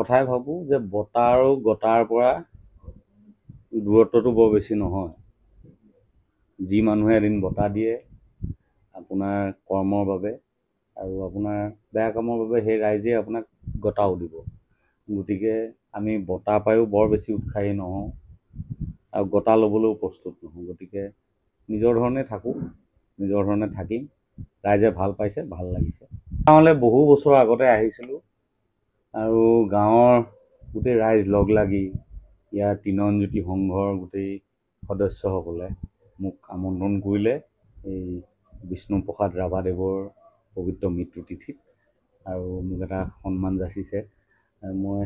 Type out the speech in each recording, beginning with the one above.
কথাই ভাবোঁ যে বঁটা আৰু গতাৰ পৰা দূৰত্বটো বৰ বেছি নহয়। যি মানুহে এদিন বঁটা দিয়ে আপোনাৰ কৰ্মৰ বাবে আৰু আপোনাৰ বেয়া কামৰ বাবে, সেই ৰাইজে আপোনাক গতাও দিব। গতিকে আমি বঁটা পায়ো বৰ বেছি উৎসাহী নহওঁ আৰু গতা ল'বলৈও প্ৰস্তুত নহওঁ। গতিকে নিজৰ ধৰণে থাকোঁ, নিজৰ ধৰণে থাকিম। ৰাইজে ভাল পাইছে, ভাল লাগিছে। গাঁৱলৈ বহু বছৰ আগতে আহিছিলোঁ আৰু গাঁৱৰ গোটেই ৰাইজ লগ লাগি ইয়াৰ তৃণজ্যোতি সংঘৰ গোটেই সদস্যসকলে মোক আমন্ত্ৰণ কৰিলে এই বিষ্ণুপ্ৰসাদ ৰাভাদেৱৰ পবিত্ৰ মৃত্যু তিথিত আৰু মোক এটা সন্মান যাচিছে। মই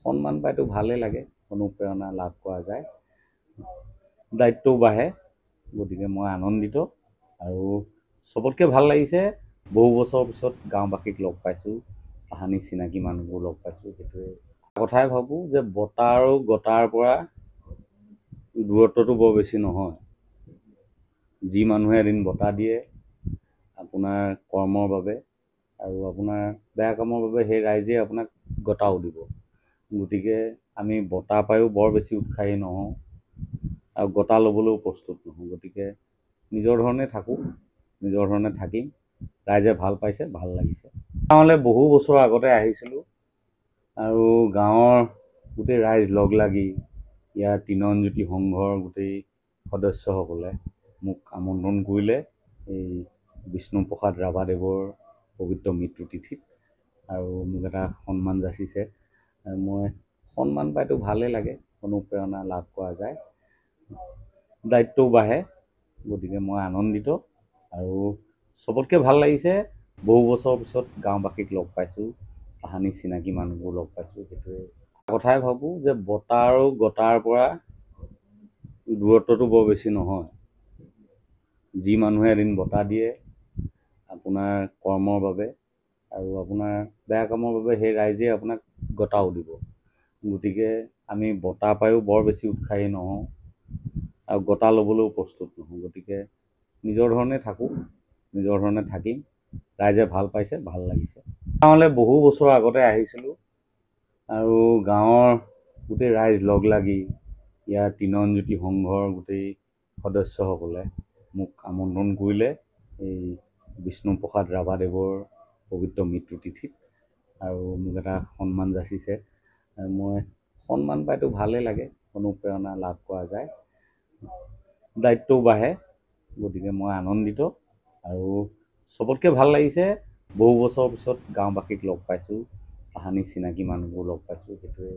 সন্মান পাইতো ভালেই লাগে, অনুপ্ৰেৰণা লাভ কৰা যায়, দায়িত্বও বাঢ়ে। গতিকে মই আনন্দিত আৰু চবতকৈ ভাল লাগিছে বহু বছৰৰ পিছত গাঁওবাসীক লগ পাইছোঁ, তাহানি চিনাকি মানুহবোৰ লগ পাইছোঁ। সেইটোৱে কথাই ভাবোঁ যে বঁটা আৰু গতাৰ পৰা দূৰত্বটো বৰ বেছি নহয়। যি মানুহে এদিন বঁটা দিয়ে আপোনাৰ কৰ্মৰ বাবে আৰু আপোনাৰ বেয়া কামৰ বাবে, সেই ৰাইজে আপোনাক গতাও দিব। গতিকে আমি বঁটা পায়ো বৰ বেছি উৎসাহী নহওঁ আৰু গতা ল'বলৈও প্ৰস্তুত নহওঁ। গতিকে নিজৰ ধৰণে থাকোঁ, নিজৰ ধৰণে থাকিম। ৰাইজে ভাল পাইছে, ভাল লাগিছে। গাঁৱলৈ বহু বছৰ আগতে আহিছিলোঁ আৰু গাঁৱৰ গোটেই ৰাইজ লগ লাগি ইয়াৰ তৃণজ্যোতি সংঘৰ গোটেই সদস্যসকলে মোক আমন্ত্ৰণ কৰিলে এই বিষ্ণুপ্ৰসাদ ৰাভাদেৱৰ পবিত্ৰ মৃত্যু তিথিত আৰু মোক এটা সন্মান যাচিছে। মই সন্মান পাইতো ভালেই লাগে, অনুপ্ৰেৰণা লাভ কৰা যায়, দায়িত্বও বাঢ়ে। গতিকে মই আনন্দিত আৰু চবতকৈ ভাল লাগিছে বহু বছৰৰ পিছত গাঁওবাসীক লগ পাইছোঁ, তাহানি চিনাকি মানুহবোৰ লগ পাইছোঁ। সেইটোৱে কথাই ভাবোঁ যে বঁটা আৰু গতাৰ পৰা দূৰত্বটো বৰ বেছি নহয়। যি মানুহে এদিন বঁটা দিয়ে আপোনাৰ কৰ্মৰ বাবে আৰু আপোনাৰ বেয়া কামৰ বাবে, সেই ৰাইজে আপোনাক গতাও দিব। গতিকে আমি বঁটা পায়ো বৰ বেছি উৎসাহী নহওঁ আৰু গতা ল'বলৈও প্ৰস্তুত নহওঁ। গতিকে নিজৰ ধৰণে থাকোঁ, নিজৰ ধৰণে থাকিম। ৰাইজে ভাল পাইছে, ভাল লাগিছে। গাঁৱলৈ বহু বছৰ আগতে আহিছিলোঁ আৰু গাঁৱৰ গোটেই ৰাইজ লগ লাগি ইয়াৰ তৃণজ্যোতি সংঘৰ গোটেই সদস্যসকলে মোক আমন্ত্ৰণ কৰিলে এই বিষ্ণুপ্ৰসাদ ৰাভাদেৱৰ পবিত্ৰ মৃত্যু তিথিত আৰু মোক এটা সন্মান যাচিছে। মই সন্মান পাইতো ভালেই লাগে, অনুপ্ৰেৰণা লাভ কৰা যায়, দায়িত্বও বাঢ়ে। গতিকে মই আনন্দিত আৰু চবতকৈ ভাল লাগিছে বহু বছৰৰ পিছত গাঁওবাসীক লগ পাইছোঁ, তাহানি চিনাকি মানুহবোৰ লগ পাইছোঁ। সেইটোৱে